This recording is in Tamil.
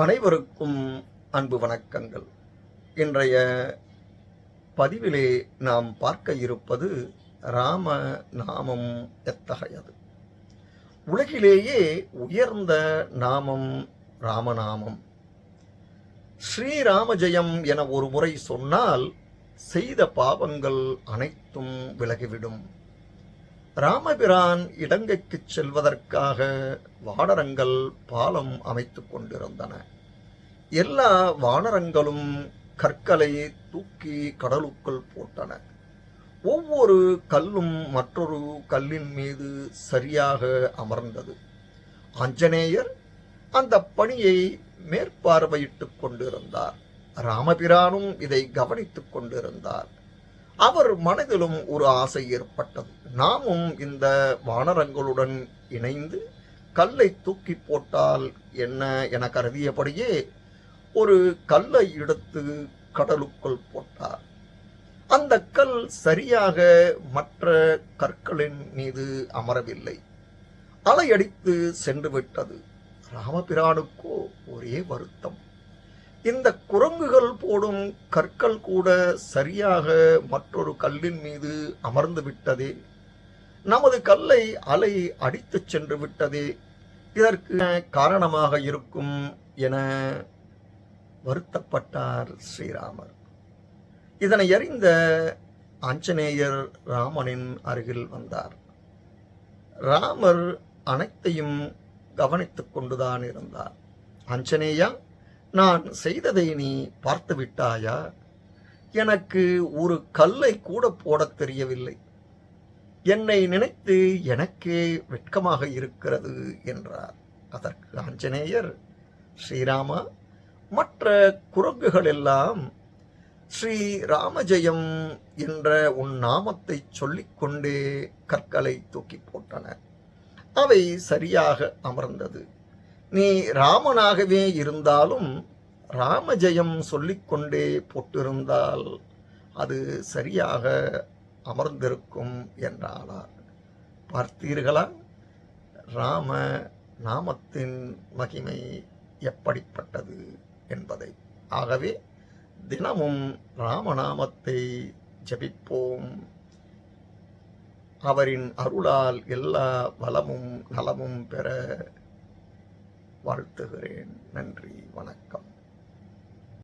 அனைவருக்கும் அன்பு வணக்கங்கள். இன்றைய பதிவிலே நாம் பார்க்க இருப்பது ராம நாமம் எத்தகையது. உலகிலேயே உயர்ந்த நாமம் ராமநாமம். ஸ்ரீராம ஜெயம் என ஒரு முறை சொன்னால் செய்த பாவங்கள் அனைத்தும் விலகிவிடும். ராமபிரான் இலங்கைக்கு செல்வதற்காக வானரங்கள் பாலம் அமைத்துக் கொண்டிருந்தன. எல்லா வானரங்களும் கற்களை தூக்கி கடலுக்குள் போட்டன. ஒவ்வொரு கல்லும் மற்றொரு கல்லின் மீது சரியாக அமர்ந்தது. ஆஞ்சநேயர் அந்த பணியை மேற்பார்வையிட்டுக் கொண்டிருந்தார். ராமபிரானும் இதை கவனித்துக் கொண்டிருந்தார். அவர் மனதிலும் ஒரு ஆசை ஏற்பட்டது. நாமும் இந்த வானரங்களுடன் இணைந்து கல்லை தூக்கி போட்டால் என்ன என கருதியபடியே ஒரு கல்லை எடுத்து கடலுக்குள் போட்டார். அந்த கல் சரியாக மற்ற கற்களின் மீது அமரவில்லை. அலையடித்து சென்று விட்டது. ராமபிரானுக்கோ ஒரே வருத்தம். இந்த குரங்குகள் போடும் கற்கள் கூட சரியாக மற்றொரு கல்லின் மீது அமர்ந்து விட்டதே. நமது கல்லை அலை அடித்துச் சென்று விட்டதே. இதற்கு காரணமாக இருக்கும் என வருத்தப்பட்டார் ஸ்ரீராமர். இதனை அறிந்த ஆஞ்சநேயர் ராமனின் அருகில் வந்தார். ராமர் அனைத்தையும் கவனித்துக் கொண்டுதான் இருந்தார். ஆஞ்சநேயா, நான் செய்ததை நீ பார்த்து விட்டாயா? எனக்கு ஒரு கல்லை கூட போடத் தெரியவில்லை. என்னை நினைத்து எனக்கே வெட்கமாக இருக்கிறது என்றார். அதற்கு ஆஞ்சநேயர், ஸ்ரீராமா, மற்ற குரங்குகள் எல்லாம் ஸ்ரீ ராமஜெயம் என்ற உன் நாமத்தை சொல்லிக்கொண்டே கற்களை தூக்கி போட்டன. அவை சரியாக அமர்ந்தது. நீ ராமனாகவே இருந்தாலும் ராமஜெயம் சொல்லிக்கொண்டே போட்டிருந்தால் அது சரியாக அமர்ந்திருக்கும் என்றானார். பார்த்தீர்களா ராம நாமத்தின் மகிமை எப்படிப்பட்டது என்பதை. ஆகவே தினமும் ராமநாமத்தை ஜபிப்போம். அவரின் அருளால் எல்லா வளமும் நலமும் பெற வாழ்த்துகிறேன். நன்றி, வணக்கம்.